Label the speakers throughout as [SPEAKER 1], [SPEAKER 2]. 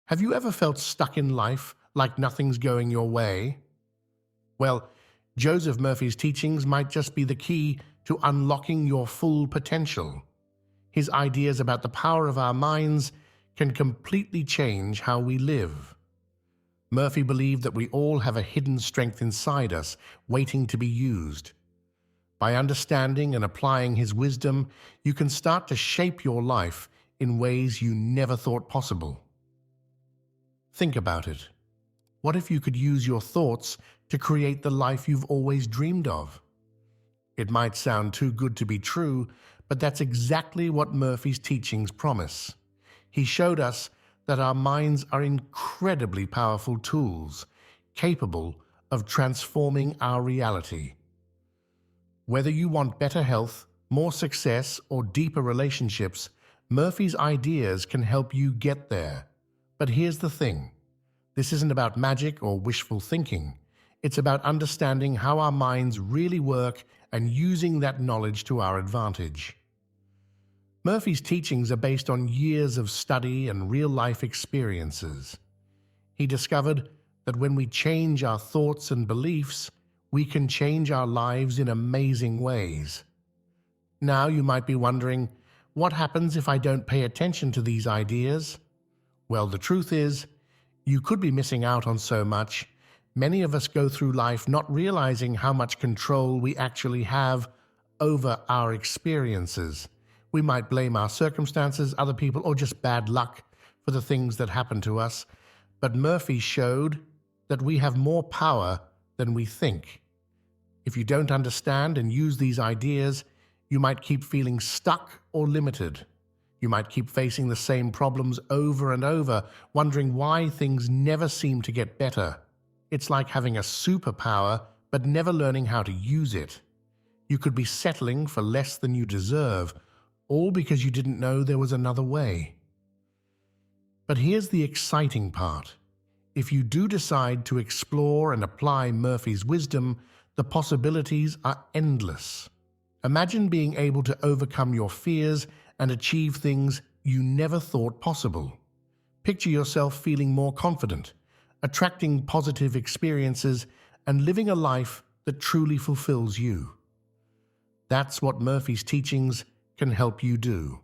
[SPEAKER 1] Have you ever felt stuck in life, like nothing's going your way? Well, Joseph Murphy's teachings might just be the key to unlocking your full potential. His ideas about the power of our minds can completely change how we live. Murphy believed that we all have a hidden strength inside us, waiting to be used. By understanding and applying his wisdom, you can start to shape your life in ways you never thought possible. Think about it. What if you could use your thoughts to create the life you've always dreamed of? It might sound too good to be true, but that's exactly what Murphy's teachings promise. He showed us that our minds are incredibly powerful tools, capable of transforming our reality. Whether you want better health, more success, or deeper relationships, Murphy's ideas can help you get there. But here's the thing. This isn't about magic or wishful thinking. It's about understanding how our minds really work and using that knowledge to our advantage. Murphy's teachings are based on years of study and real-life experiences. He discovered that when we change our thoughts and beliefs, we can change our lives in amazing ways. Now you might be wondering, what happens if I don't pay attention to these ideas? Well, the truth is, you could be missing out on so much. Many of us go through life not realizing how much control we actually have over our experiences. We might blame our circumstances, other people, or just bad luck for the things that happen to us. But Murphy showed that we have more power than we think. If you don't understand and use these ideas, you might keep feeling stuck or limited. You might keep facing the same problems over and over, wondering why things never seem to get better. It's like having a superpower, but never learning how to use it. You could be settling for less than you deserve, all because you didn't know there was another way. But here's the exciting part. If you do decide to explore and apply Murphy's wisdom, the possibilities are endless. Imagine being able to overcome your fears and achieve things you never thought possible. Picture yourself feeling more confident, attracting positive experiences, and living a life that truly fulfills you. That's what Murphy's teachings can help you do.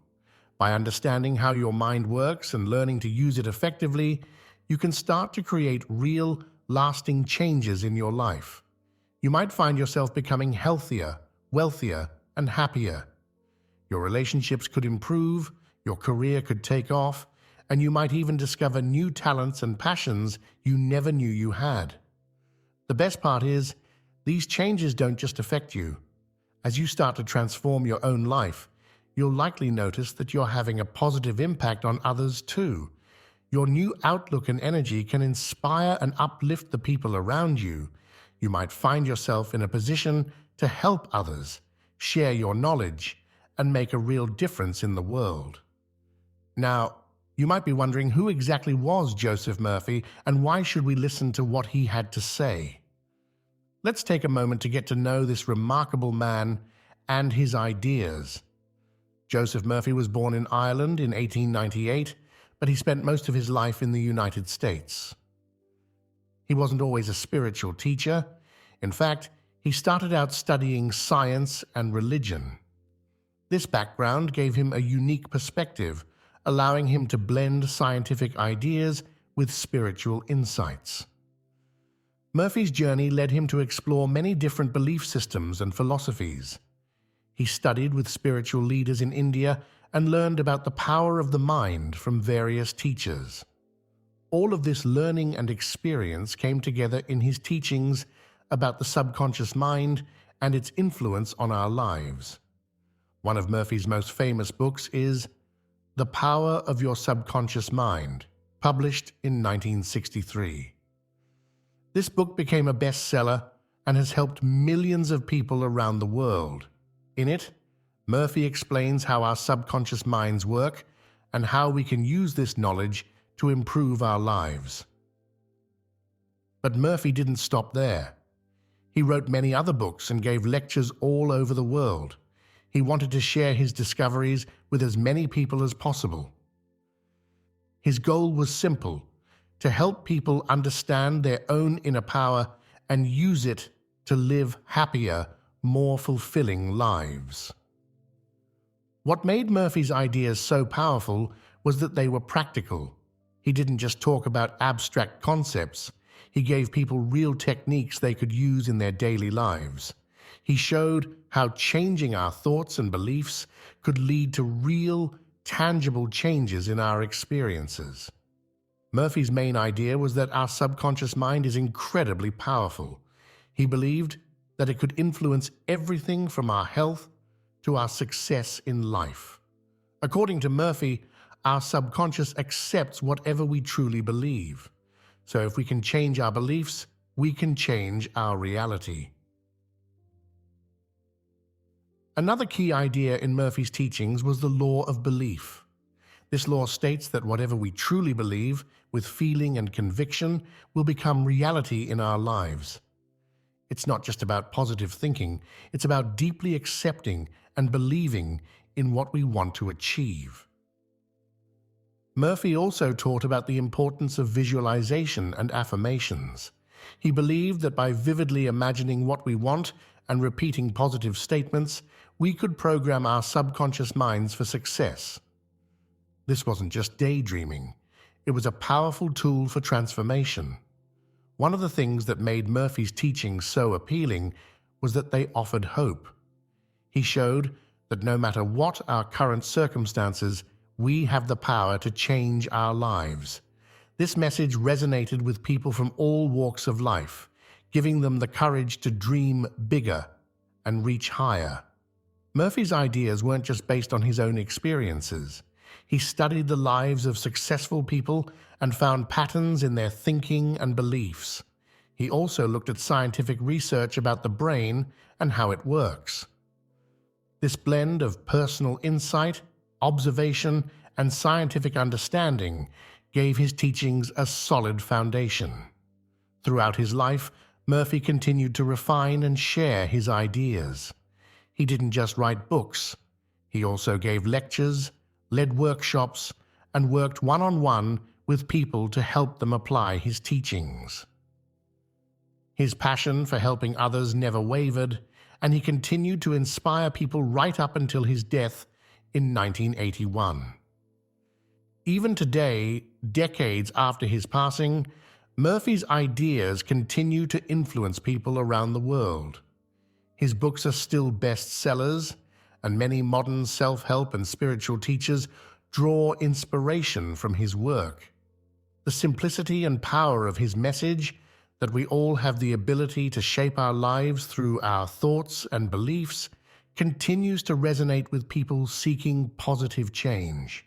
[SPEAKER 1] By understanding how your mind works and learning to use it effectively, you can start to create real, lasting changes in your life. You might find yourself becoming healthier, wealthier, and happier. Your relationships could improve, your career could take off, and you might even discover new talents and passions you never knew you had. The best part is, these changes don't just affect you. As you start to transform your own life, you'll likely notice that you're having a positive impact on others too. Your new outlook and energy can inspire and uplift the people around you. You might find yourself in a position to help others, share your knowledge, and make a real difference in the world. Now, you might be wondering, who exactly was Joseph Murphy and why should we listen to what he had to say? Let's take a moment to get to know this remarkable man and his ideas. Joseph Murphy was born in Ireland in 1898, but he spent most of his life in the United States. He wasn't always a spiritual teacher. In fact, he started out studying science and religion. This background gave him a unique perspective, allowing him to blend scientific ideas with spiritual insights. Murphy's journey led him to explore many different belief systems and philosophies. He studied with spiritual leaders in India and learned about the power of the mind from various teachers. All of this learning and experience came together in his teachings about the subconscious mind and its influence on our lives. One of Murphy's most famous books is The Power of Your Subconscious Mind, published in 1963. This book became a bestseller and has helped millions of people around the world. In it, Murphy explains how our subconscious minds work and how we can use this knowledge to improve our lives. But Murphy didn't stop there. He wrote many other books and gave lectures all over the world. He wanted to share his discoveries with as many people as possible. His goal was simple: to help people understand their own inner power and use it to live happier, more fulfilling lives. What made Murphy's ideas so powerful was that they were practical. He didn't just talk about abstract concepts. He gave people real techniques they could use in their daily lives. He showed how changing our thoughts and beliefs could lead to real, tangible changes in our experiences. Murphy's main idea was that our subconscious mind is incredibly powerful. He believed that it could influence everything from our health to our success in life. According to Murphy, our subconscious accepts whatever we truly believe. So if we can change our beliefs, we can change our reality. Another key idea in Murphy's teachings was the law of belief. This law states that whatever we truly believe, with feeling and conviction, will become reality in our lives. It's not just about positive thinking, it's about deeply accepting and believing in what we want to achieve. Murphy also taught about the importance of visualization and affirmations. He believed that by vividly imagining what we want and repeating positive statements, we could program our subconscious minds for success. This wasn't just daydreaming. It was a powerful tool for transformation. One of the things that made Murphy's teachings so appealing was that they offered hope. He showed that no matter what our current circumstances, we have the power to change our lives. This message resonated with people from all walks of life, giving them the courage to dream bigger and reach higher. Murphy's ideas weren't just based on his own experiences. He studied the lives of successful people and found patterns in their thinking and beliefs. He also looked at scientific research about the brain and how it works. This blend of personal insight, observation, and scientific understanding gave his teachings a solid foundation. Throughout his life, Murphy continued to refine and share his ideas. He didn't just write books. He also gave lectures, led workshops, and worked one-on-one with people to help them apply his teachings. His passion for helping others never wavered, and he continued to inspire people right up until his death in 1981. Even today, decades after his passing, Murphy's ideas continue to influence people around the world. His books are still bestsellers, and many modern self-help and spiritual teachers draw inspiration from his work. The simplicity and power of his message, that we all have the ability to shape our lives through our thoughts and beliefs, continues to resonate with people seeking positive change.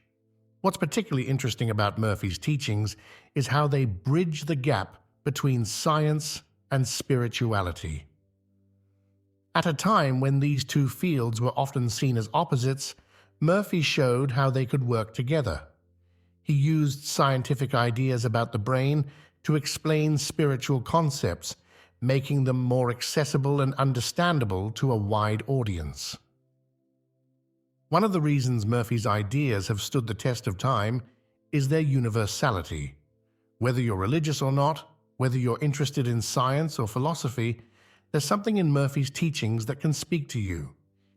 [SPEAKER 1] What's particularly interesting about Murphy's teachings is how they bridge the gap between science and spirituality. At a time when these two fields were often seen as opposites, Murphy showed how they could work together. He used scientific ideas about the brain to explain spiritual concepts, making them more accessible and understandable to a wide audience. One of the reasons Murphy's ideas have stood the test of time is their universality. Whether you're religious or not, whether you're interested in science or philosophy, there's something in Murphy's teachings that can speak to you.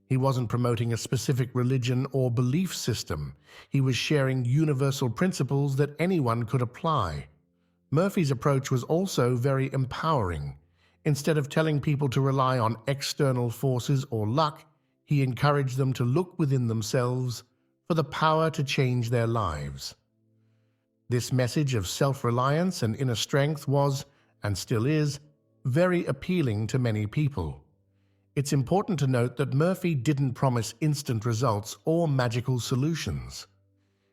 [SPEAKER 1] He wasn't promoting a specific religion or belief system. He was sharing universal principles that anyone could apply. Murphy's approach was also very empowering. Instead of telling people to rely on external forces or luck, he encouraged them to look within themselves for the power to change their lives. This message of self-reliance and inner strength was, and still is, very appealing to many people. It's important to note that Murphy didn't promise instant results or magical solutions.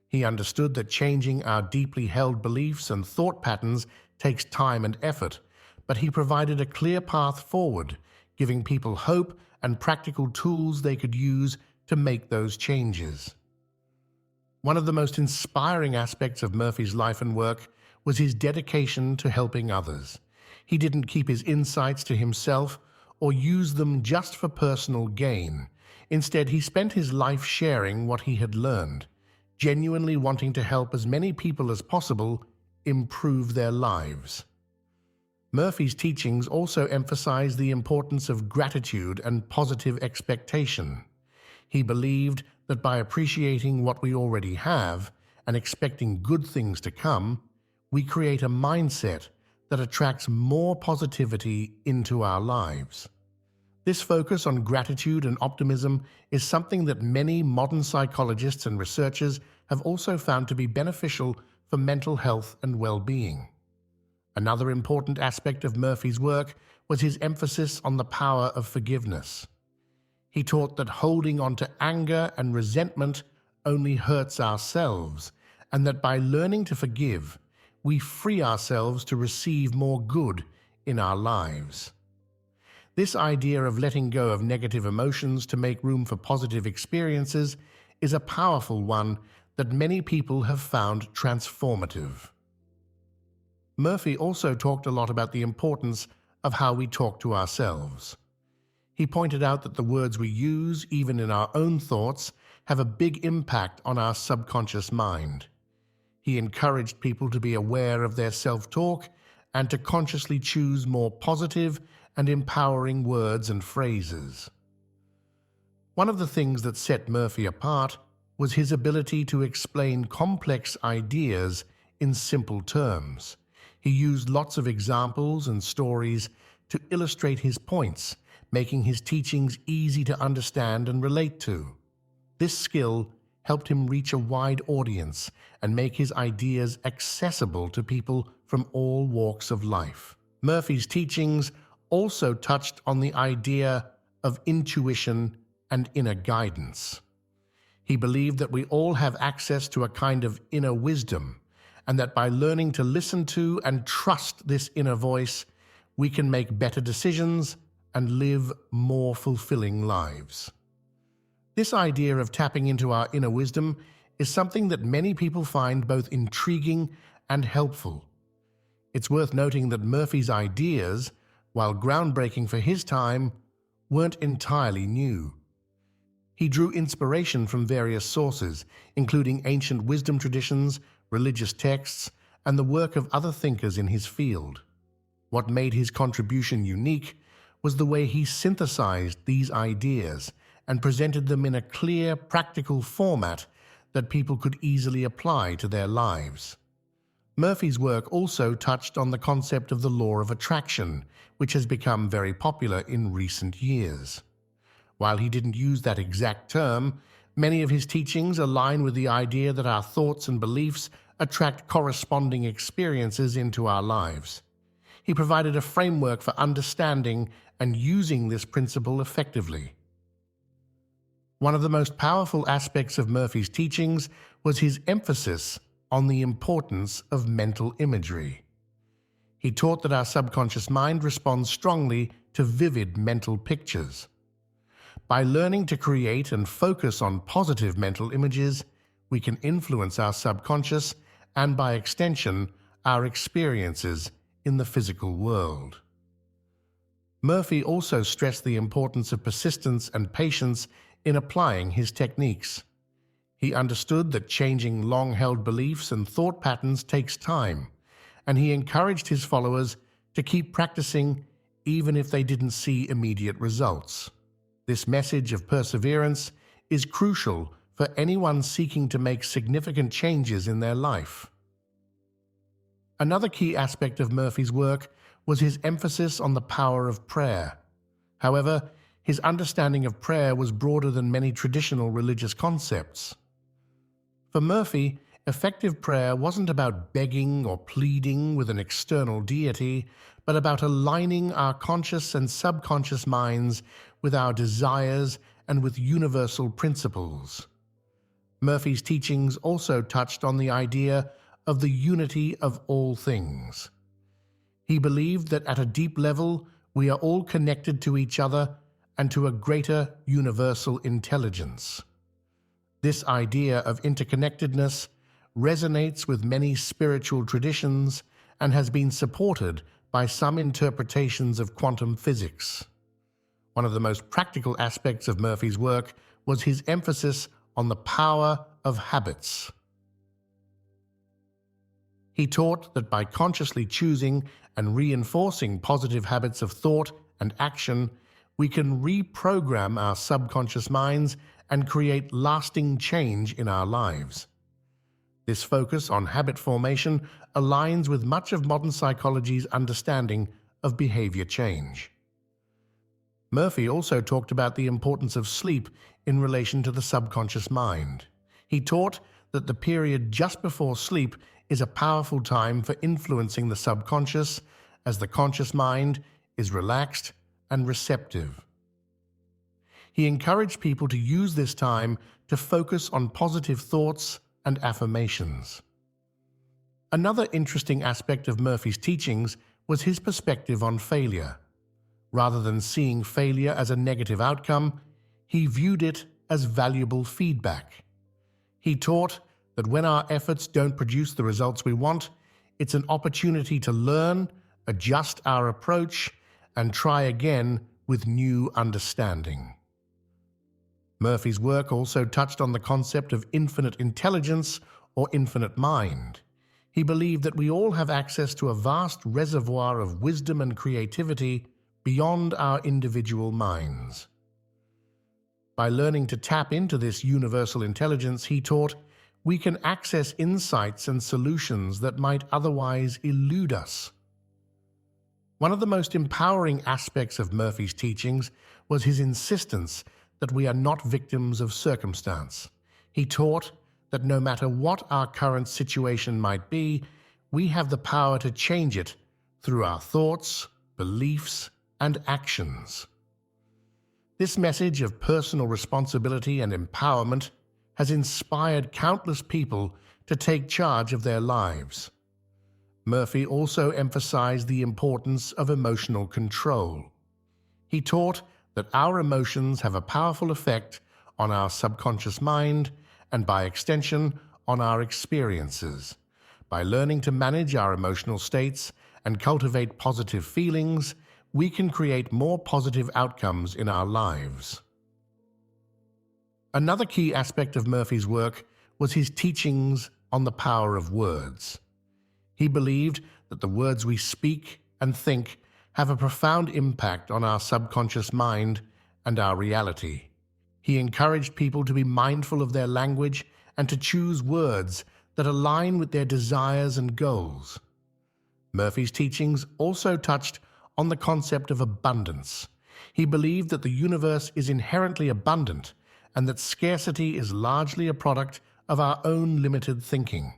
[SPEAKER 1] He understood that changing our deeply held beliefs and thought patterns takes time and effort, but he provided a clear path forward, giving people hope and practical tools they could use to make those changes. One of the most inspiring aspects of Murphy's life and work was his dedication to helping others. He didn't keep his insights to himself or use them just for personal gain. Instead, he spent his life sharing what he had learned, genuinely wanting to help as many people as possible improve their lives. Murphy's teachings also emphasize the importance of gratitude and positive expectation. He believed that by appreciating what we already have and expecting good things to come, we create a mindset that attracts more positivity into our lives. This focus on gratitude and optimism is something that many modern psychologists and researchers have also found to be beneficial for mental health and well-being. Another important aspect of Murphy's work was his emphasis on the power of forgiveness. He taught that holding on to anger and resentment only hurts ourselves, and that by learning to forgive, we free ourselves to receive more good in our lives. This idea of letting go of negative emotions to make room for positive experiences is a powerful one that many people have found transformative. Murphy also talked a lot about the importance of how we talk to ourselves. He pointed out that the words we use, even in our own thoughts, have a big impact on our subconscious mind. He encouraged people to be aware of their self-talk and to consciously choose more positive and empowering words and phrases. One of the things that set Murphy apart was his ability to explain complex ideas in simple terms. He used lots of examples and stories to illustrate his points, making his teachings easy to understand and relate to. This skill helped him reach a wide audience and make his ideas accessible to people from all walks of life. Murphy's teachings also touched on the idea of intuition and inner guidance. He believed that we all have access to a kind of inner wisdom, and that by learning to listen to and trust this inner voice, we can make better decisions and live more fulfilling lives. This idea of tapping into our inner wisdom is something that many people find both intriguing and helpful. It's worth noting that Murphy's ideas, while groundbreaking for his time, weren't entirely new. He drew inspiration from various sources, including ancient wisdom traditions, religious texts, and the work of other thinkers in his field. What made his contribution unique was the way he synthesized these ideas and presented them in a clear, practical format that people could easily apply to their lives. Murphy's work also touched on the concept of the law of attraction, which has become very popular in recent years. While he didn't use that exact term, many of his teachings align with the idea that our thoughts and beliefs attract corresponding experiences into our lives. He provided a framework for understanding and using this principle effectively. One of the most powerful aspects of Murphy's teachings was his emphasis on the importance of mental imagery. He taught that our subconscious mind responds strongly to vivid mental pictures. By learning to create and focus on positive mental images, we can influence our subconscious and, by extension, our experiences in the physical world. Murphy also stressed the importance of persistence and patience in applying his techniques. He understood that changing long-held beliefs and thought patterns takes time, and he encouraged his followers to keep practicing even if they didn't see immediate results. This message of perseverance is crucial for anyone seeking to make significant changes in their life. Another key aspect of Murphy's work was his emphasis on the power of prayer. However, his understanding of prayer was broader than many traditional religious concepts. For Murphy, effective prayer wasn't about begging or pleading with an external deity, but about aligning our conscious and subconscious minds with our desires and with universal principles. Murphy's teachings also touched on the idea of the unity of all things. He believed that at a deep level, we are all connected to each other and to a greater universal intelligence. This idea of interconnectedness resonates with many spiritual traditions and has been supported by some interpretations of quantum physics. One of the most practical aspects of Murphy's work was his emphasis on the power of habits. He taught that by consciously choosing and reinforcing positive habits of thought and action, we can reprogram our subconscious minds and create lasting change in our lives. This focus on habit formation aligns with much of modern psychology's understanding of behavior change. Murphy also talked about the importance of sleep in relation to the subconscious mind. He taught that the period just before sleep is a powerful time for influencing the subconscious, as the conscious mind is relaxed and receptive. He encouraged people to use this time to focus on positive thoughts and affirmations. Another interesting aspect of Murphy's teachings was his perspective on failure. Rather than seeing failure as a negative outcome, he viewed it as valuable feedback. He taught that when our efforts don't produce the results we want, it's an opportunity to learn, adjust our approach, and try again with new understanding. Murphy's work also touched on the concept of infinite intelligence or infinite mind. He believed that we all have access to a vast reservoir of wisdom and creativity beyond our individual minds. By learning to tap into this universal intelligence, he taught, we can access insights and solutions that might otherwise elude us. One of the most empowering aspects of Murphy's teachings was his insistence that we are not victims of circumstance. He taught that no matter what our current situation might be, we have the power to change it through our thoughts, beliefs, and actions. This message of personal responsibility and empowerment has inspired countless people to take charge of their lives. Murphy also emphasized the importance of emotional control. He taught that our emotions have a powerful effect on our subconscious mind and, by extension, on our experiences. By learning to manage our emotional states and cultivate positive feelings, we can create more positive outcomes in our lives. Another key aspect of Murphy's work was his teachings on the power of words. He believed that the words we speak and think have a profound impact on our subconscious mind and our reality. He encouraged people to be mindful of their language and to choose words that align with their desires and goals. Murphy's teachings also touched on the concept of abundance. He believed that the universe is inherently abundant and that scarcity is largely a product of our own limited thinking.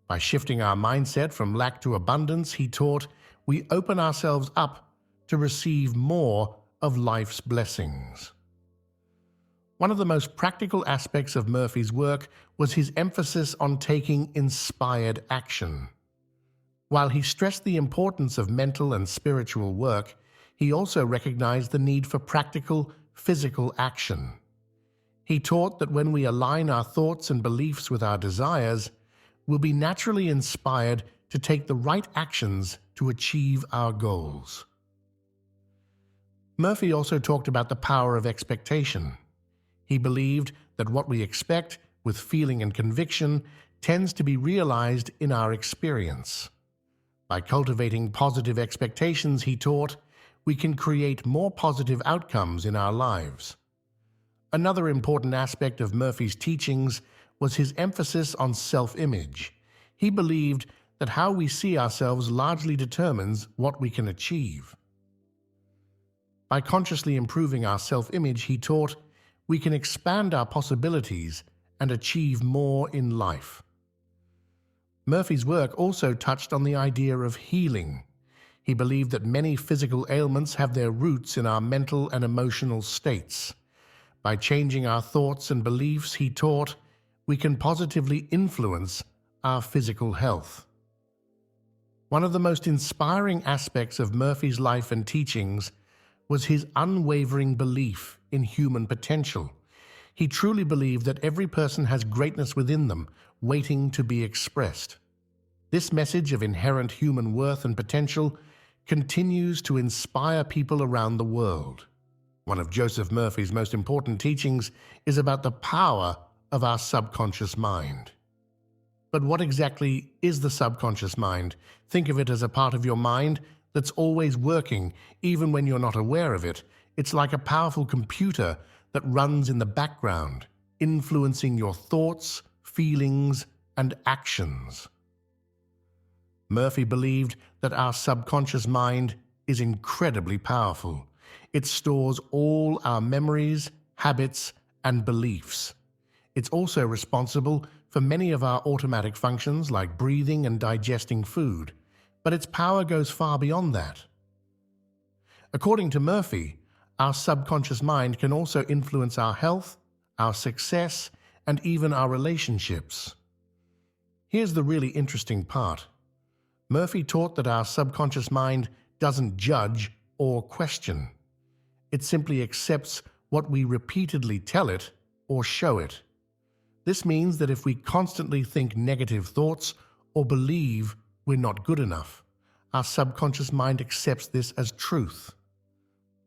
[SPEAKER 1] By shifting our mindset from lack to abundance, he taught, we open ourselves up to receive more of life's blessings. One of the most practical aspects of Murphy's work was his emphasis on taking inspired action. While he stressed the importance of mental and spiritual work, he also recognized the need for practical, physical action. He taught that when we align our thoughts and beliefs with our desires, we'll be naturally inspired to take the right actions to achieve our goals. Murphy also talked about the power of expectation. He believed that what we expect with feeling and conviction tends to be realized in our experience. By cultivating positive expectations, he taught, we can create more positive outcomes in our lives. Another important aspect of Murphy's teachings was his emphasis on self-image. He believed that how we see ourselves largely determines what we can achieve. By consciously improving our self-image, he taught, we can expand our possibilities and achieve more in life. Murphy's work also touched on the idea of healing. He believed that many physical ailments have their roots in our mental and emotional states. By changing our thoughts and beliefs, he taught, we can positively influence our physical health. One of the most inspiring aspects of Murphy's life and teachings was his unwavering belief in human potential. He truly believed that every person has greatness within them, waiting to be expressed. This message of inherent human worth and potential continues to inspire people around the world. One of Joseph Murphy's most important teachings is about the power of our subconscious mind. But what exactly is the subconscious mind? Think of it as a part of your mind that's always working, even when you're not aware of it. It's like a powerful computer that runs in the background, influencing your thoughts, feelings, and actions. Murphy believed that our subconscious mind is incredibly powerful. It stores all our memories, habits, and beliefs. It's also responsible for many of our automatic functions like breathing and digesting food, but its power goes far beyond that. According to Murphy, our subconscious mind can also influence our health, our success, and even our relationships. Here's the really interesting part. Murphy taught that our subconscious mind doesn't judge or question. It simply accepts what we repeatedly tell it or show it. This means that if we constantly think negative thoughts or believe we're not good enough, our subconscious mind accepts this as truth.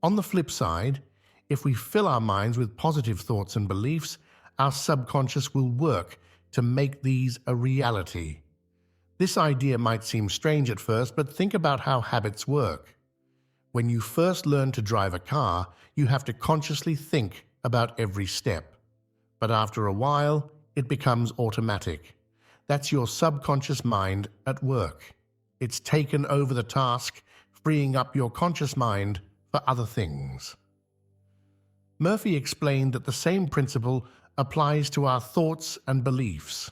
[SPEAKER 1] On the flip side, if we fill our minds with positive thoughts and beliefs, our subconscious will work to make these a reality. This idea might seem strange at first, but think about how habits work. When you first learn to drive a car, you have to consciously think about every step. But after a while, it becomes automatic. That's your subconscious mind at work. It's taken over the task, freeing up your conscious mind for other things. Murphy explained that the same principle applies to our thoughts and beliefs.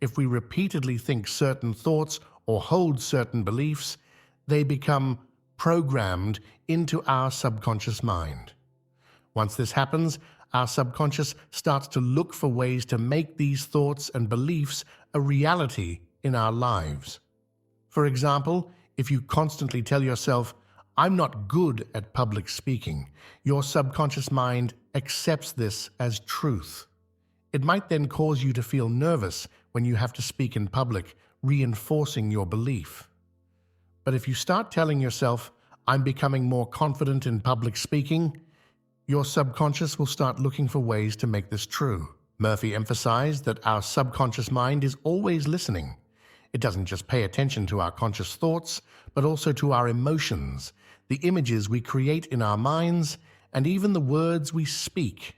[SPEAKER 1] If we repeatedly think certain thoughts or hold certain beliefs, they become programmed into our subconscious mind. Once this happens, our subconscious starts to look for ways to make these thoughts and beliefs a reality in our lives. For example, if you constantly tell yourself, "I'm not good at public speaking," your subconscious mind accepts this as truth. It might then cause you to feel nervous when you have to speak in public, reinforcing your belief. But if you start telling yourself, "I'm becoming more confident in public speaking," your subconscious will start looking for ways to make this true. Murphy emphasized that our subconscious mind is always listening. It doesn't just pay attention to our conscious thoughts, but also to our emotions, the images we create in our minds, and even the words we speak.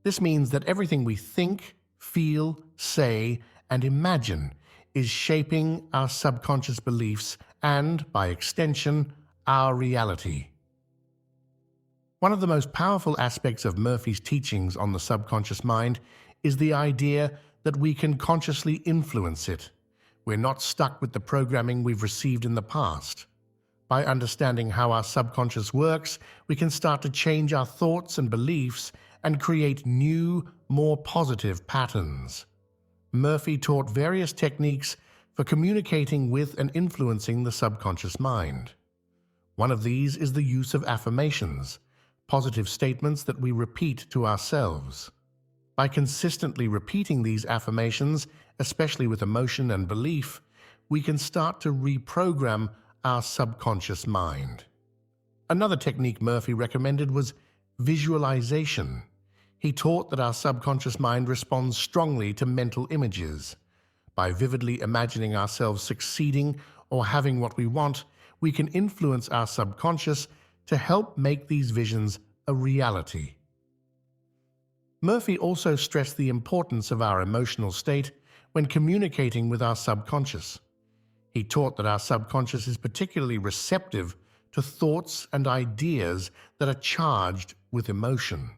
[SPEAKER 1] This means that everything we think, feel, say, and imagine is shaping our subconscious beliefs and, by extension, our reality. One of the most powerful aspects of Murphy's teachings on the subconscious mind is the idea that we can consciously influence it. We're not stuck with the programming we've received in the past. By understanding how our subconscious works, we can start to change our thoughts and beliefs and create new, more positive patterns. Murphy taught various techniques for communicating with and influencing the subconscious mind. One of these is the use of affirmations, positive statements that we repeat to ourselves. By consistently repeating these affirmations, especially with emotion and belief, we can start to reprogram our subconscious mind. Another technique Murphy recommended was visualization. He taught that our subconscious mind responds strongly to mental images. By vividly imagining ourselves succeeding or having what we want, we can influence our subconscious to help make these visions a reality. Murphy also stressed the importance of our emotional state when communicating with our subconscious. He taught that our subconscious is particularly receptive to thoughts and ideas that are charged with emotion.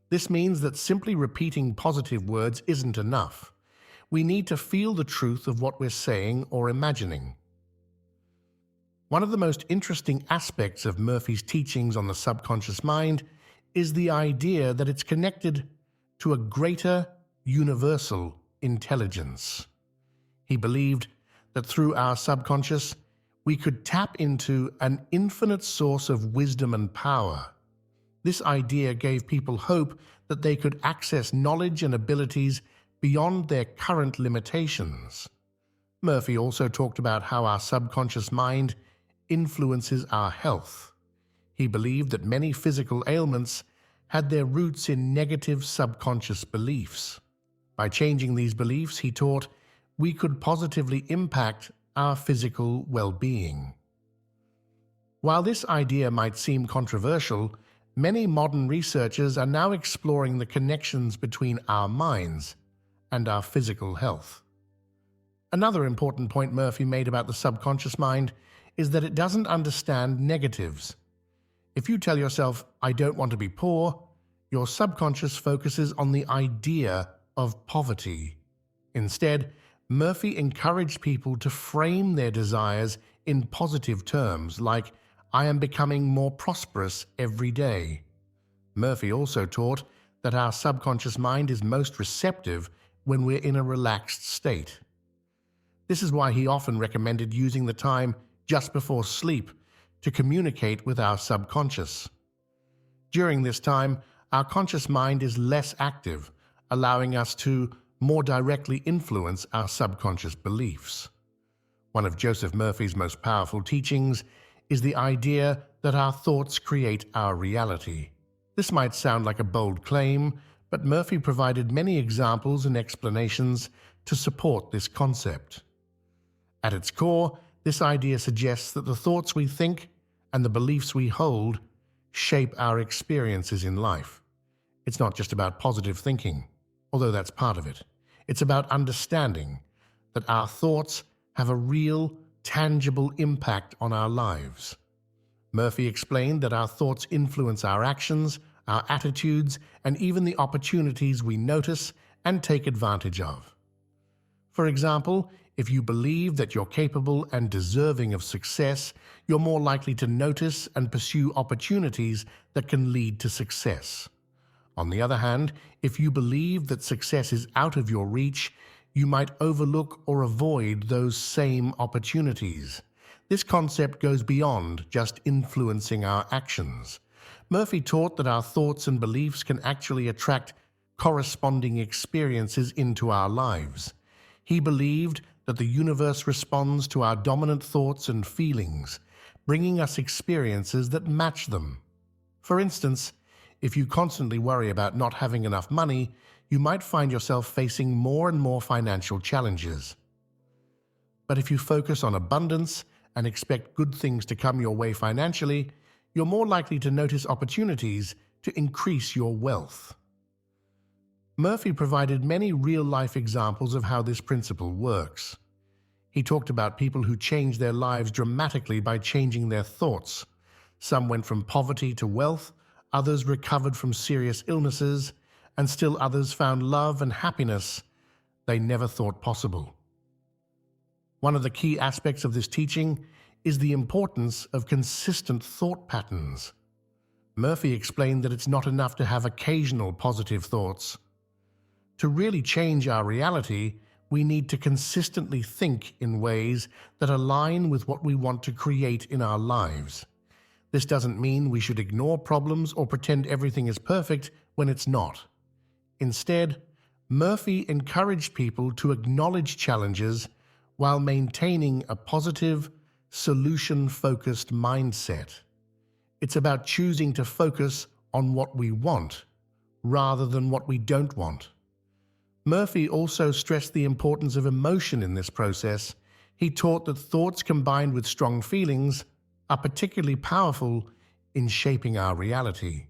[SPEAKER 1] This means that simply repeating positive words isn't enough. We need to feel the truth of what we're saying or imagining. One of the most interesting aspects of Murphy's teachings on the subconscious mind is the idea that it's connected to a greater, universal intelligence. He believed that through our subconscious, we could tap into an infinite source of wisdom and power. This idea gave people hope that they could access knowledge and abilities beyond their current limitations. Murphy also talked about how our subconscious mind influences our health. He believed that many physical ailments had their roots in negative subconscious beliefs. By changing these beliefs, he taught, we could positively impact our physical well-being. While this idea might seem controversial, many modern researchers are now exploring the connections between our minds and our physical health. Another important point Murphy made about the subconscious mind is that it doesn't understand negatives. If you tell yourself, "I don't want to be poor," your subconscious focuses on the idea of poverty. Instead, Murphy encouraged people to frame their desires in positive terms, like, "I am becoming more prosperous every day." Murphy also taught that our subconscious mind is most receptive when we're in a relaxed state. This is why he often recommended using the time just before sleep to communicate with our subconscious. During this time, our conscious mind is less active, allowing us to more directly influence our subconscious beliefs. One of Joseph Murphy's most powerful teachings is the idea that our thoughts create our reality. This might sound like a bold claim, but Murphy provided many examples and explanations to support this concept. At its core, this idea suggests that the thoughts we think and the beliefs we hold shape our experiences in life. It's not just about positive thinking, although that's part of it. It's about understanding that our thoughts have a real, tangible impact on our lives. Murphy explained that our thoughts influence our actions, our attitudes, and even the opportunities we notice and take advantage of. For example, if you believe that you're capable and deserving of success, you're more likely to notice and pursue opportunities that can lead to success. On the other hand, if you believe that success is out of your reach, you might overlook or avoid those same opportunities. This concept goes beyond just influencing our actions. Murphy taught that our thoughts and beliefs can actually attract corresponding experiences into our lives. He believed that the universe responds to our dominant thoughts and feelings, bringing us experiences that match them. For instance, if you constantly worry about not having enough money, you might find yourself facing more and more financial challenges. But if you focus on abundance and expect good things to come your way financially, you're more likely to notice opportunities to increase your wealth. Murphy provided many real-life examples of how this principle works. He talked about people who changed their lives dramatically by changing their thoughts. Some went from poverty to wealth, others recovered from serious illnesses, and still others found love and happiness they never thought possible. One of the key aspects of this teaching is the importance of consistent thought patterns. Murphy explained that it's not enough to have occasional positive thoughts. To really change our reality, we need to consistently think in ways that align with what we want to create in our lives. This doesn't mean we should ignore problems or pretend everything is perfect when it's not. Instead, Murphy encouraged people to acknowledge challenges while maintaining a positive, solution-focused mindset. It's about choosing to focus on what we want rather than what we don't want. Murphy also stressed the importance of emotion in this process. He taught that thoughts combined with strong feelings are particularly powerful in shaping our reality.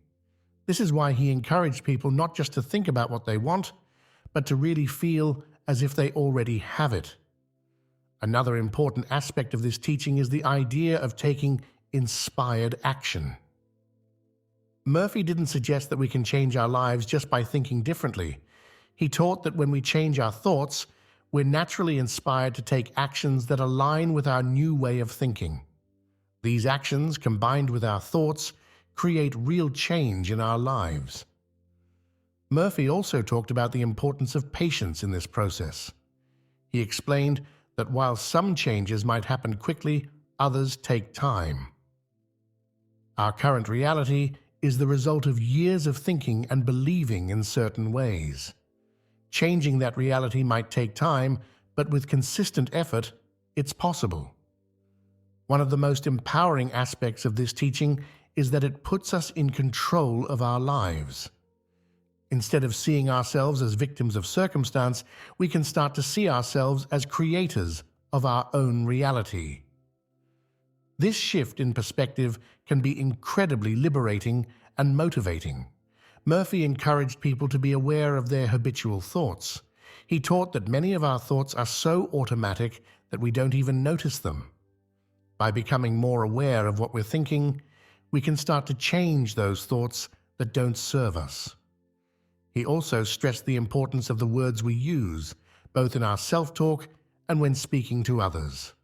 [SPEAKER 1] This is why he encouraged people not just to think about what they want, but to really feel as if they already have it. Another important aspect of this teaching is the idea of taking inspired action. Murphy didn't suggest that we can change our lives just by thinking differently. He taught that when we change our thoughts, we're naturally inspired to take actions that align with our new way of thinking. These actions, combined with our thoughts, create real change in our lives. Murphy also talked about the importance of patience in this process. He explained that while some changes might happen quickly, others take time. Our current reality is the result of years of thinking and believing in certain ways. Changing that reality might take time, but with consistent effort, it's possible. One of the most empowering aspects of this teaching is that it puts us in control of our lives. Instead of seeing ourselves as victims of circumstance, we can start to see ourselves as creators of our own reality. This shift in perspective can be incredibly liberating and motivating. Murphy encouraged people to be aware of their habitual thoughts. He taught that many of our thoughts are so automatic that we don't even notice them. By becoming more aware of what we're thinking, we can start to change those thoughts that don't serve us. He also stressed the importance of the words we use, both in our self-talk and when speaking to others.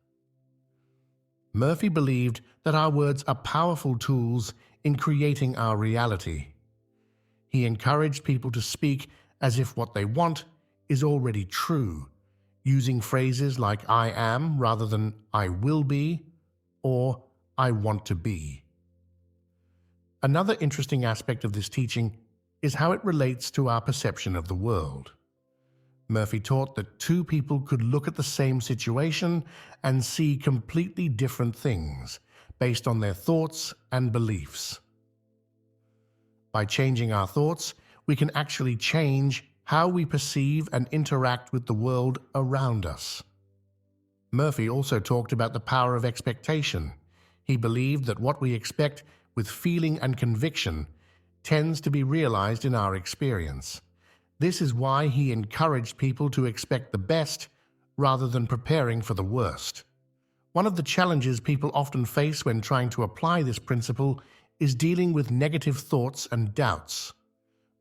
[SPEAKER 1] Murphy believed that our words are powerful tools in creating our reality. He encouraged people to speak as if what they want is already true, using phrases like "I am" rather than "I will be" or "I want to be." Another interesting aspect of this teaching is how it relates to our perception of the world. Murphy taught that two people could look at the same situation and see completely different things based on their thoughts and beliefs. By changing our thoughts, we can actually change how we perceive and interact with the world around us. Murphy also talked about the power of expectation. He believed that what we expect with feeling and conviction tends to be realized in our experience. This is why he encouraged people to expect the best rather than preparing for the worst. One of the challenges people often face when trying to apply this principle is dealing with negative thoughts and doubts.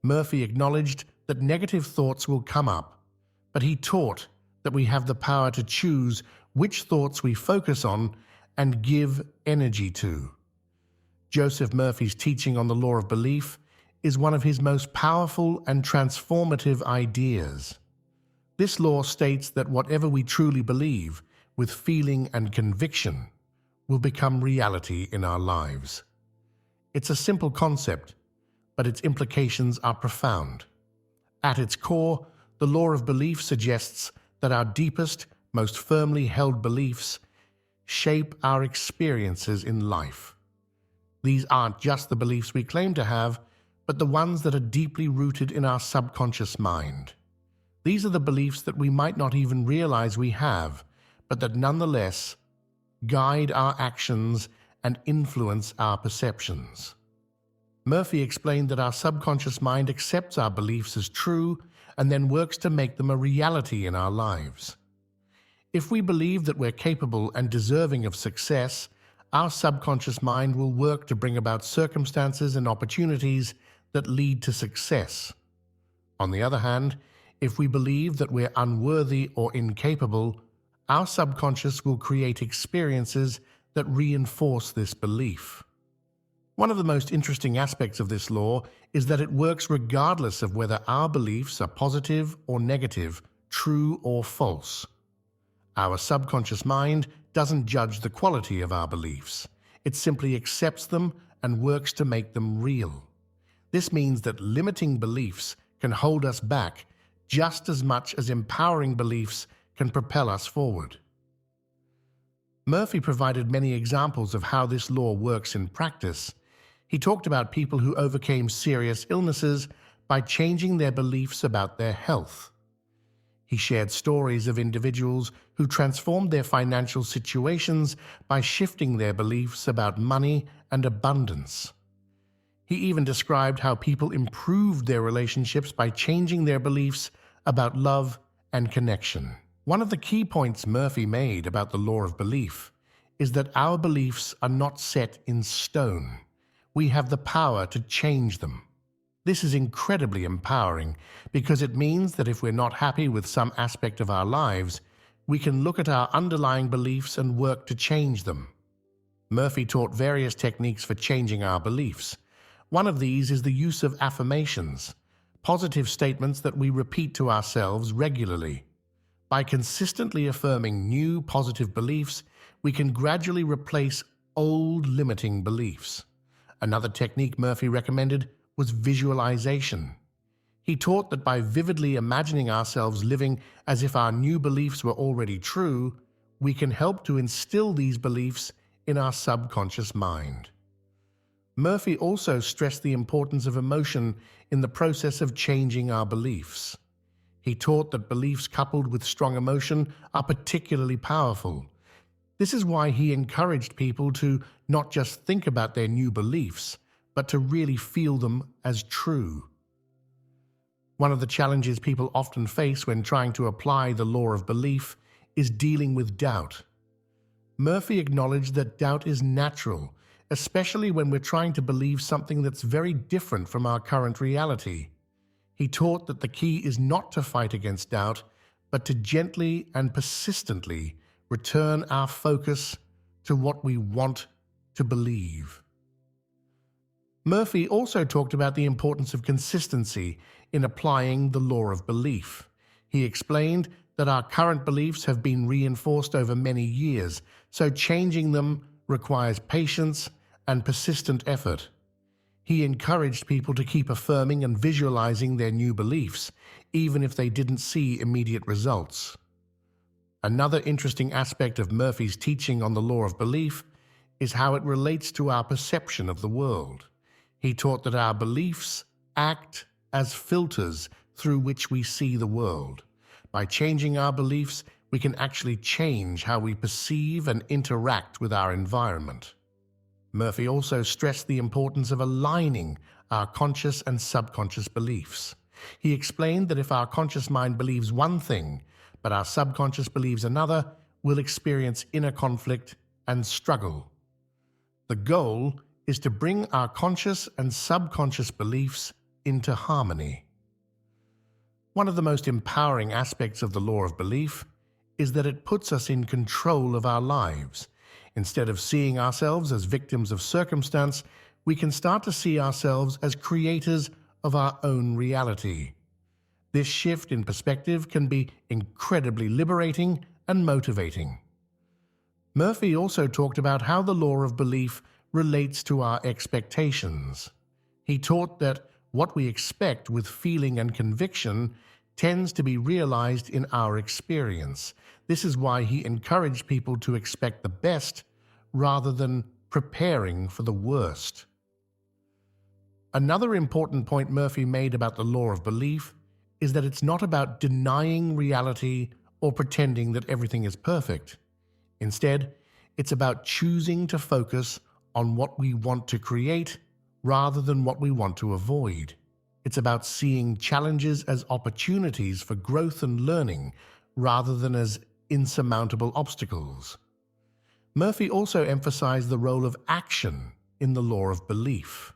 [SPEAKER 1] Murphy acknowledged that negative thoughts will come up, but he taught that we have the power to choose which thoughts we focus on and give energy to. Joseph Murphy's teaching on the law of belief is one of his most powerful and transformative ideas. This law states that whatever we truly believe, with feeling and conviction, will become reality in our lives. It's a simple concept, but its implications are profound. At its core, the law of belief suggests that our deepest, most firmly held beliefs shape our experiences in life. These aren't just the beliefs we claim to have, but the ones that are deeply rooted in our subconscious mind. These are the beliefs that we might not even realize we have, but that nonetheless guide our actions and influence our perceptions. Murphy explained that our subconscious mind accepts our beliefs as true and then works to make them a reality in our lives. If we believe that we're capable and deserving of success, our subconscious mind will work to bring about circumstances and opportunities that lead to success. On the other hand, if we believe that we're unworthy or incapable, our subconscious will create experiences that reinforce this belief. One of the most interesting aspects of this law is that it works regardless of whether our beliefs are positive or negative, true or false. Our subconscious mind doesn't judge the quality of our beliefs. It simply accepts them and works to make them real. This means that limiting beliefs can hold us back just as much as empowering beliefs can propel us forward. Murphy provided many examples of how this law works in practice. He talked about people who overcame serious illnesses by changing their beliefs about their health. He shared stories of individuals who transformed their financial situations by shifting their beliefs about money and abundance. He even described how people improved their relationships by changing their beliefs about love and connection. One of the key points Murphy made about the law of belief is that our beliefs are not set in stone. We have the power to change them. This is incredibly empowering because it means that if we're not happy with some aspect of our lives, we can look at our underlying beliefs and work to change them. Murphy taught various techniques for changing our beliefs. One of these is the use of affirmations, positive statements that we repeat to ourselves regularly. By consistently affirming new positive beliefs, we can gradually replace old limiting beliefs. Another technique Murphy recommended was visualization. He taught that by vividly imagining ourselves living as if our new beliefs were already true, we can help to instill these beliefs in our subconscious mind. Murphy also stressed the importance of emotion in the process of changing our beliefs. He taught that beliefs coupled with strong emotion are particularly powerful. This is why he encouraged people to not just think about their new beliefs, but to really feel them as true. One of the challenges people often face when trying to apply the law of belief is dealing with doubt. Murphy acknowledged that doubt is natural, especially when we're trying to believe something that's very different from our current reality. He taught that the key is not to fight against doubt, but to gently and persistently return our focus to what we want to believe. Murphy also talked about the importance of consistency in applying the law of belief. He explained that our current beliefs have been reinforced over many years, so changing them requires patience and persistent effort. He encouraged people to keep affirming and visualizing their new beliefs, even if they didn't see immediate results. Another interesting aspect of Murphy's teaching on the law of belief is how it relates to our perception of the world. He taught that our beliefs act as filters through which we see the world. By changing our beliefs, we can actually change how we perceive and interact with our environment. Murphy also stressed the importance of aligning our conscious and subconscious beliefs. He explained that if our conscious mind believes one thing, but our subconscious believes another, we'll experience inner conflict and struggle. The goal is to bring our conscious and subconscious beliefs into harmony. One of the most empowering aspects of the law of belief is that it puts us in control of our lives. Instead of seeing ourselves as victims of circumstance, we can start to see ourselves as creators of our own reality. This shift in perspective can be incredibly liberating and motivating. Murphy also talked about how the law of belief relates to our expectations. He taught that what we expect with feeling and conviction tends to be realized in our experience. This is why he encouraged people to expect the best rather than preparing for the worst. Another important point Murphy made about the law of belief is that it's not about denying reality or pretending that everything is perfect. Instead, it's about choosing to focus on what we want to create rather than what we want to avoid. It's about seeing challenges as opportunities for growth and learning rather than as insurmountable obstacles. Murphy also emphasized the role of action in the law of belief.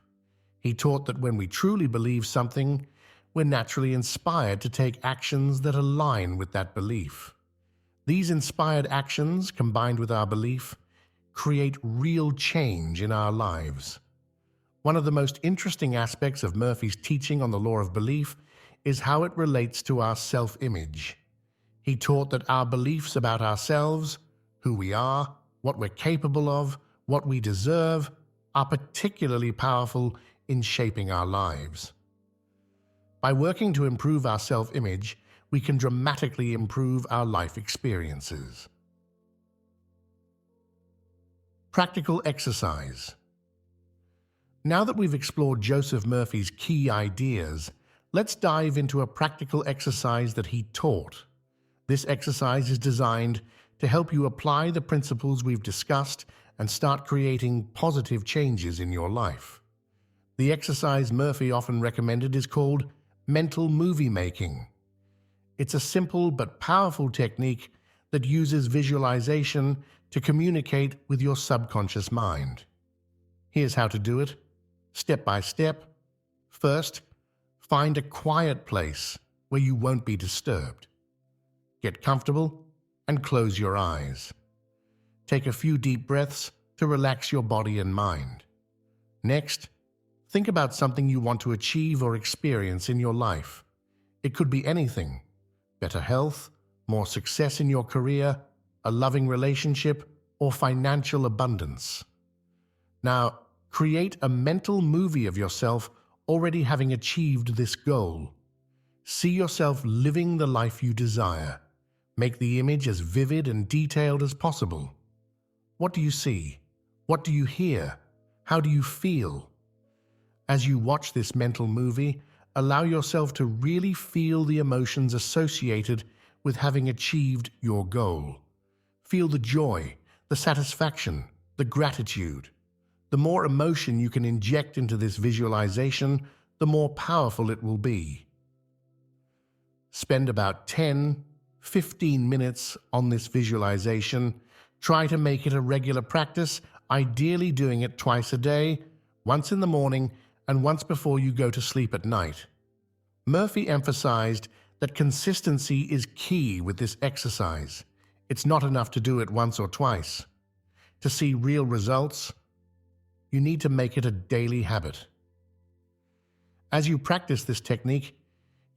[SPEAKER 1] He taught that when we truly believe something, we're naturally inspired to take actions that align with that belief. These inspired actions, combined with our belief, create real change in our lives. One of the most interesting aspects of Murphy's teaching on the law of belief is how it relates to our self-image. He taught that our beliefs about ourselves, who we are, what we're capable of, what we deserve, are particularly powerful in shaping our lives. By working to improve our self-image, we can dramatically improve our life experiences. Practical exercise. Now that we've explored Joseph Murphy's key ideas, let's dive into a practical exercise that he taught. This exercise is designed to help you apply the principles we've discussed and start creating positive changes in your life. The exercise Murphy often recommended is called mental movie making. It's a simple but powerful technique that uses visualization to communicate with your subconscious mind. Here's how to do it, step by step. First, find a quiet place where you won't be disturbed. Get comfortable and close your eyes. Take a few deep breaths to relax your body and mind. Next, think about something you want to achieve or experience in your life. It could be anything: better health, more success in your career, a loving relationship, or financial abundance. Now, create a mental movie of yourself already having achieved this goal. See yourself living the life you desire. Make the image as vivid and detailed as possible. What do you see? What do you hear? How do you feel? As you watch this mental movie, allow yourself to really feel the emotions associated with having achieved your goal. Feel the joy, the satisfaction, the gratitude. The more emotion you can inject into this visualization, the more powerful it will be. Spend about 10-15 minutes on this visualization. Try to make it a regular practice, ideally doing it twice a day, once in the morning and once before you go to sleep at night. Murphy emphasized that consistency is key with this exercise. It's not enough to do it once or twice. To see real results, you need to make it a daily habit. As you practice this technique,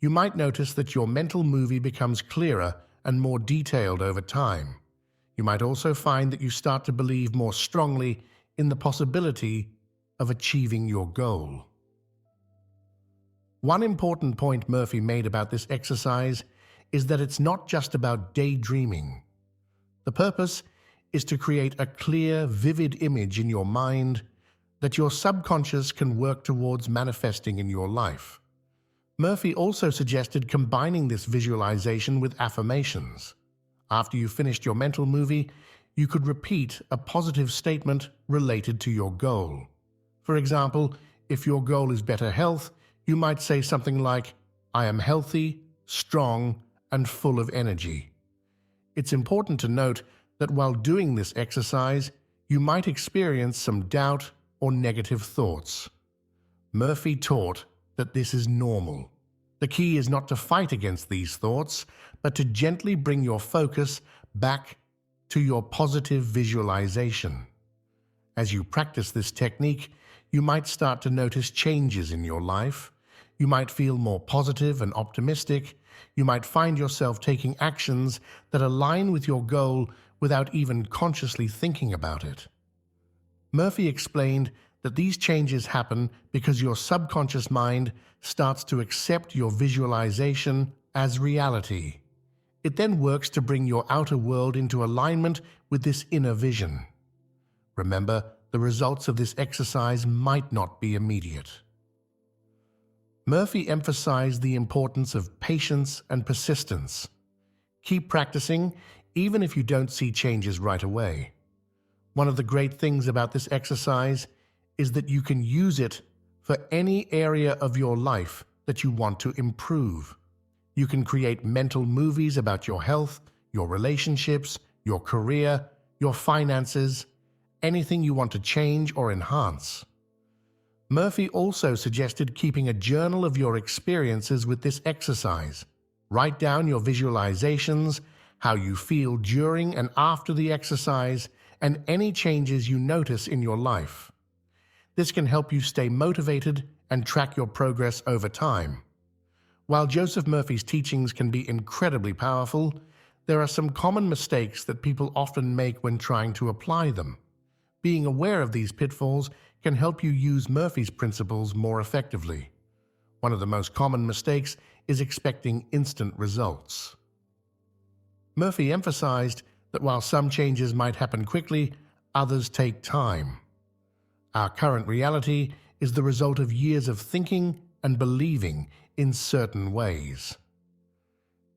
[SPEAKER 1] you might notice that your mental movie becomes clearer and more detailed over time. You might also find that you start to believe more strongly in the possibility of achieving your goal. One important point Murphy made about this exercise is that it's not just about daydreaming. The purpose is to create a clear, vivid image in your mind that your subconscious can work towards manifesting in your life. Murphy also suggested combining this visualization with affirmations. After you finished your mental movie, you could repeat a positive statement related to your goal. For example, if your goal is better health, you might say something like, "I am healthy, strong, and full of energy." It's important to note that while doing this exercise, you might experience some doubt or negative thoughts. Murphy taught that this is normal. The key is not to fight against these thoughts, but to gently bring your focus back to your positive visualization. As you practice this technique, you might start to notice changes in your life. You might feel more positive and optimistic. You might find yourself taking actions that align with your goal without even consciously thinking about it. Murphy explained that these changes happen because your subconscious mind starts to accept your visualization as reality. It then works to bring your outer world into alignment with this inner vision. Remember, the results of this exercise might not be immediate. Murphy emphasized the importance of patience and persistence. Keep practicing, even if you don't see changes right away. One of the great things about this exercise is that you can use it for any area of your life that you want to improve. You can create mental movies about your health, your relationships, your career, your finances, anything you want to change or enhance. Murphy also suggested keeping a journal of your experiences with this exercise. Write down your visualizations, how you feel during and after the exercise, and any changes you notice in your life. This can help you stay motivated and track your progress over time. While Joseph Murphy's teachings can be incredibly powerful, there are some common mistakes that people often make when trying to apply them. Being aware of these pitfalls can help you use Murphy's principles more effectively. One of the most common mistakes is expecting instant results. Murphy emphasized that while some changes might happen quickly, others take time. Our current reality is the result of years of thinking and believing in certain ways.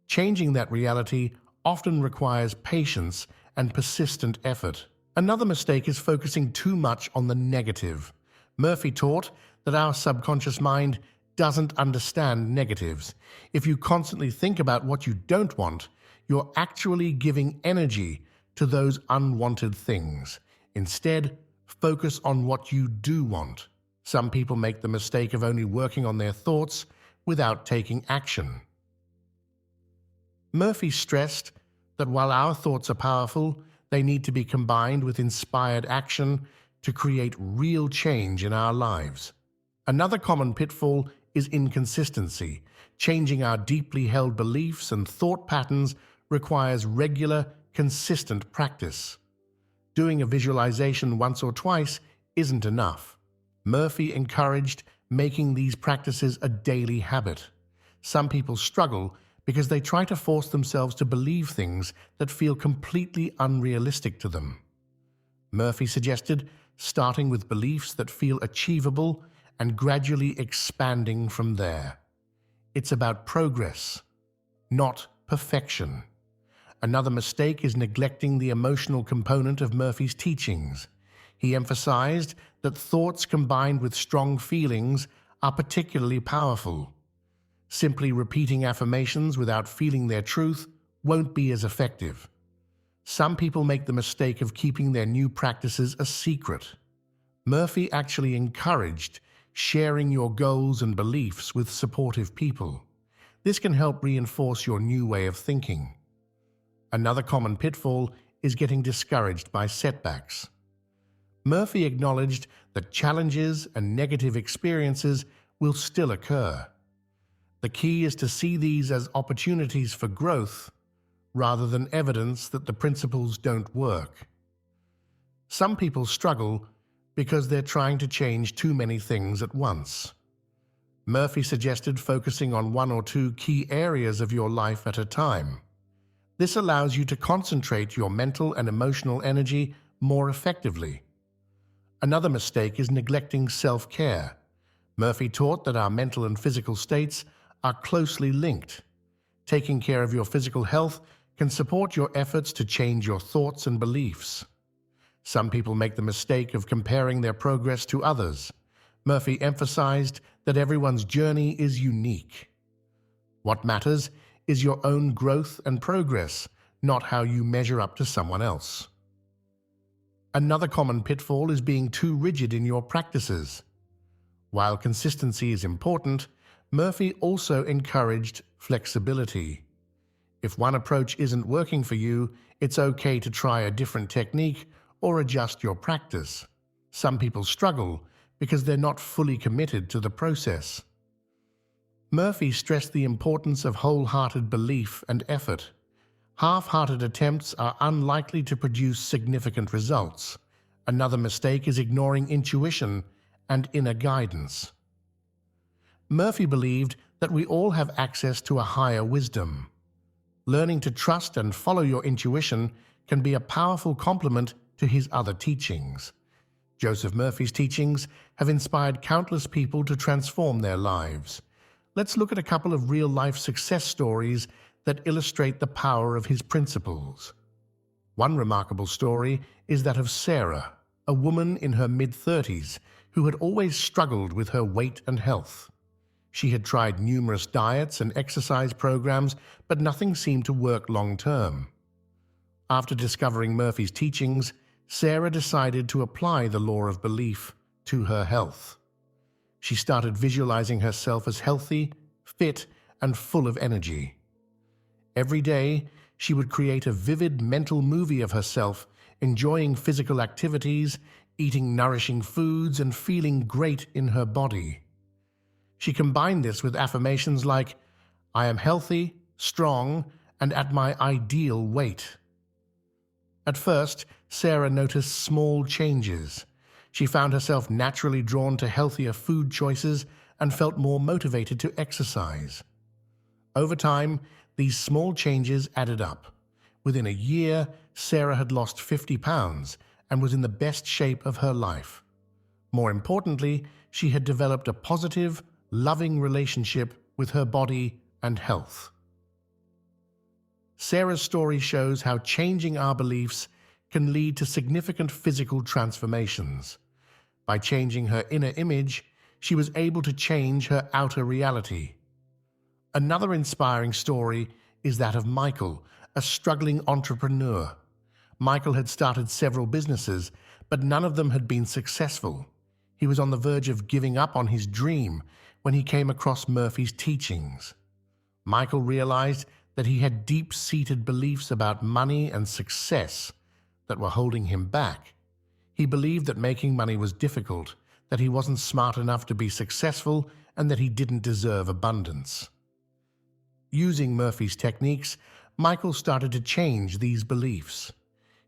[SPEAKER 1] Changing that reality often requires patience and persistent effort. Another mistake is focusing too much on the negative. Murphy taught that our subconscious mind doesn't understand negatives. If you constantly think about what you don't want, you're actually giving energy to those unwanted things. Instead, focus on what you do want. Some people make the mistake of only working on their thoughts without taking action. Murphy stressed that while our thoughts are powerful, they need to be combined with inspired action to create real change in our lives. Another common pitfall is inconsistency. Changing our deeply held beliefs and thought patterns requires regular, consistent practice. Doing a visualization once or twice isn't enough. Murphy encouraged making these practices a daily habit. Some people struggle because they try to force themselves to believe things that feel completely unrealistic to them. Murphy suggested starting with beliefs that feel achievable and gradually expanding from there. It's about progress, not perfection. Another mistake is neglecting the emotional component of Murphy's teachings. He emphasized that thoughts combined with strong feelings are particularly powerful. Simply repeating affirmations without feeling their truth won't be as effective. Some people make the mistake of keeping their new practices a secret. Murphy actually encouraged sharing your goals and beliefs with supportive people. This can help reinforce your new way of thinking. Another common pitfall is getting discouraged by setbacks. Murphy acknowledged that challenges and negative experiences will still occur. The key is to see these as opportunities for growth rather than evidence that the principles don't work. Some people struggle because they're trying to change too many things at once. Murphy suggested focusing on one or two key areas of your life at a time. This allows you to concentrate your mental and emotional energy more effectively. Another mistake is neglecting self-care. Murphy taught that our mental and physical states are closely linked. Taking care of your physical health can support your efforts to change your thoughts and beliefs. Some people make the mistake of comparing their progress to others. Murphy emphasized that everyone's journey is unique. What matters is your own growth and progress, not how you measure up to someone else. Another common pitfall is being too rigid in your practices. While consistency is important, Murphy also encouraged flexibility. If one approach isn't working for you, it's okay to try a different technique or adjust your practice. Some people struggle because they're not fully committed to the process. Murphy stressed the importance of wholehearted belief and effort. Half-hearted attempts are unlikely to produce significant results. Another mistake is ignoring intuition and inner guidance. Murphy believed that we all have access to a higher wisdom. Learning to trust and follow your intuition can be a powerful complement to his other teachings. Joseph Murphy's teachings have inspired countless people to transform their lives. Let's look at a couple of real-life success stories that illustrate the power of his principles. One remarkable story is that of Sarah, a woman in her mid-30s who had always struggled with her weight and health. She had tried numerous diets and exercise programs, but nothing seemed to work long-term. After discovering Murphy's teachings, Sarah decided to apply the law of belief to her health. She started visualizing herself as healthy, fit, and full of energy. Every day, she would create a vivid mental movie of herself, enjoying physical activities, eating nourishing foods, and feeling great in her body. She combined this with affirmations like, "I am healthy, strong, and at my ideal weight." At first, Sarah noticed small changes. She found herself naturally drawn to healthier food choices and felt more motivated to exercise. Over time, these small changes added up. Within a year, Sarah had lost 50 pounds and was in the best shape of her life. More importantly, she had developed a positive, loving relationship with her body and health. Sarah's story shows how changing our beliefs can lead to significant physical transformations. By changing her inner image, she was able to change her outer reality. Another inspiring story is that of Michael, a struggling entrepreneur. Michael had started several businesses, but none of them had been successful. He was on the verge of giving up on his dream when he came across Murphy's teachings. Michael realized that he had deep-seated beliefs about money and success that were holding him back. He believed that making money was difficult, that he wasn't smart enough to be successful, and that he didn't deserve abundance. Using Murphy's techniques, Michael started to change these beliefs.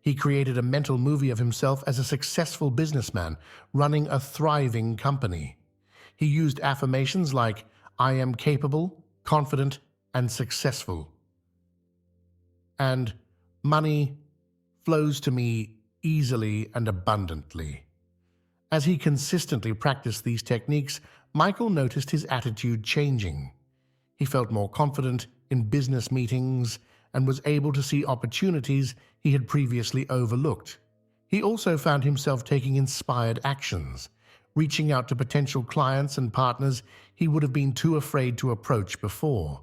[SPEAKER 1] He created a mental movie of himself as a successful businessman running a thriving company. He used affirmations like, "I am capable, confident, and successful," and "money flows to me easily and abundantly." As he consistently practiced these techniques, Michael noticed his attitude changing. He felt more confident in business meetings and was able to see opportunities he had previously overlooked. He also found himself taking inspired actions, reaching out to potential clients and partners he would have been too afraid to approach before.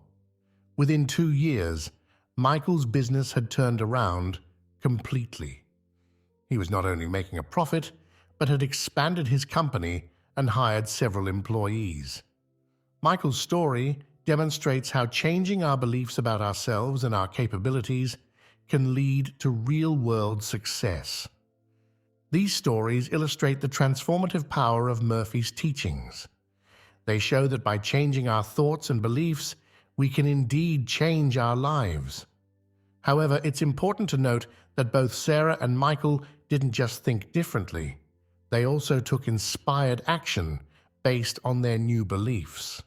[SPEAKER 1] Within 2 years, Michael's business had turned around completely. He was not only making a profit, but had expanded his company and hired several employees. Michael's story demonstrates how changing our beliefs about ourselves and our capabilities can lead to real-world success. These stories illustrate the transformative power of Murphy's teachings. They show that by changing our thoughts and beliefs, we can indeed change our lives. However, it's important to note that both Sarah and Michael didn't just think differently. They also took inspired action based on their new beliefs.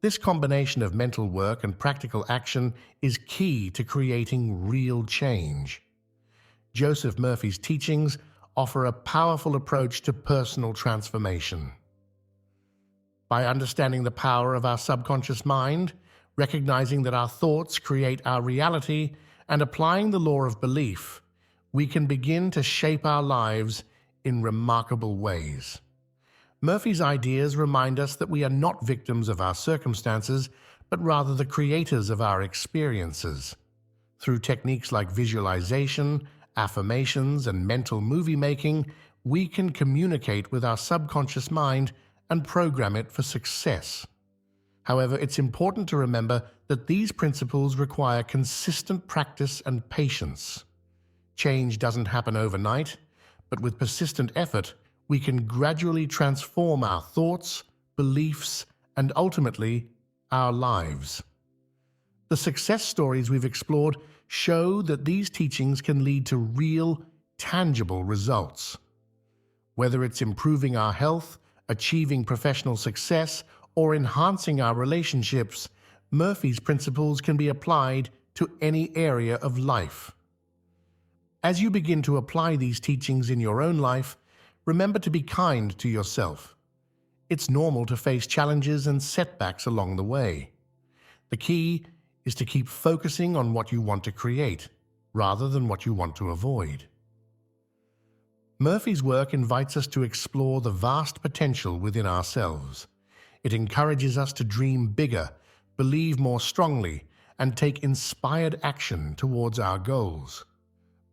[SPEAKER 1] This combination of mental work and practical action is key to creating real change. Joseph Murphy's teachings offer a powerful approach to personal transformation. By understanding the power of our subconscious mind, recognizing that our thoughts create our reality, and applying the law of belief, we can begin to shape our lives in remarkable ways. Murphy's ideas remind us that we are not victims of our circumstances, but rather the creators of our experiences. Through techniques like visualization, affirmations, and mental movie making, we can communicate with our subconscious mind and program it for success. However, it's important to remember that these principles require consistent practice and patience. Change doesn't happen overnight, but with persistent effort, we can gradually transform our thoughts, beliefs, and ultimately, our lives. The success stories we've explored show that these teachings can lead to real, tangible results. Whether it's improving our health, achieving professional success, or enhancing our relationships, Murphy's principles can be applied to any area of life. As you begin to apply these teachings in your own life, remember to be kind to yourself. It's normal to face challenges and setbacks along the way. The key is to keep focusing on what you want to create, rather than what you want to avoid. Murphy's work invites us to explore the vast potential within ourselves. It encourages us to dream bigger, believe more strongly, and take inspired action towards our goals.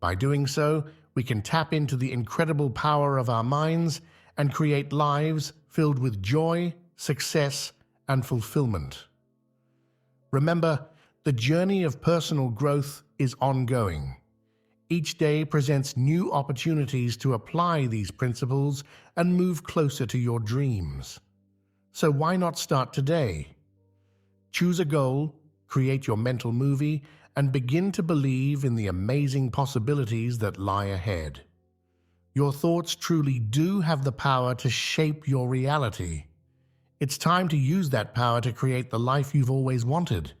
[SPEAKER 1] By doing so, we can tap into the incredible power of our minds and create lives filled with joy, success, and fulfillment. Remember, the journey of personal growth is ongoing. Each day presents new opportunities to apply these principles and move closer to your dreams. So why not start today? Choose a goal, create your mental movie, and begin to believe in the amazing possibilities that lie ahead. Your thoughts truly do have the power to shape your reality. It's time to use that power to create the life you've always wanted.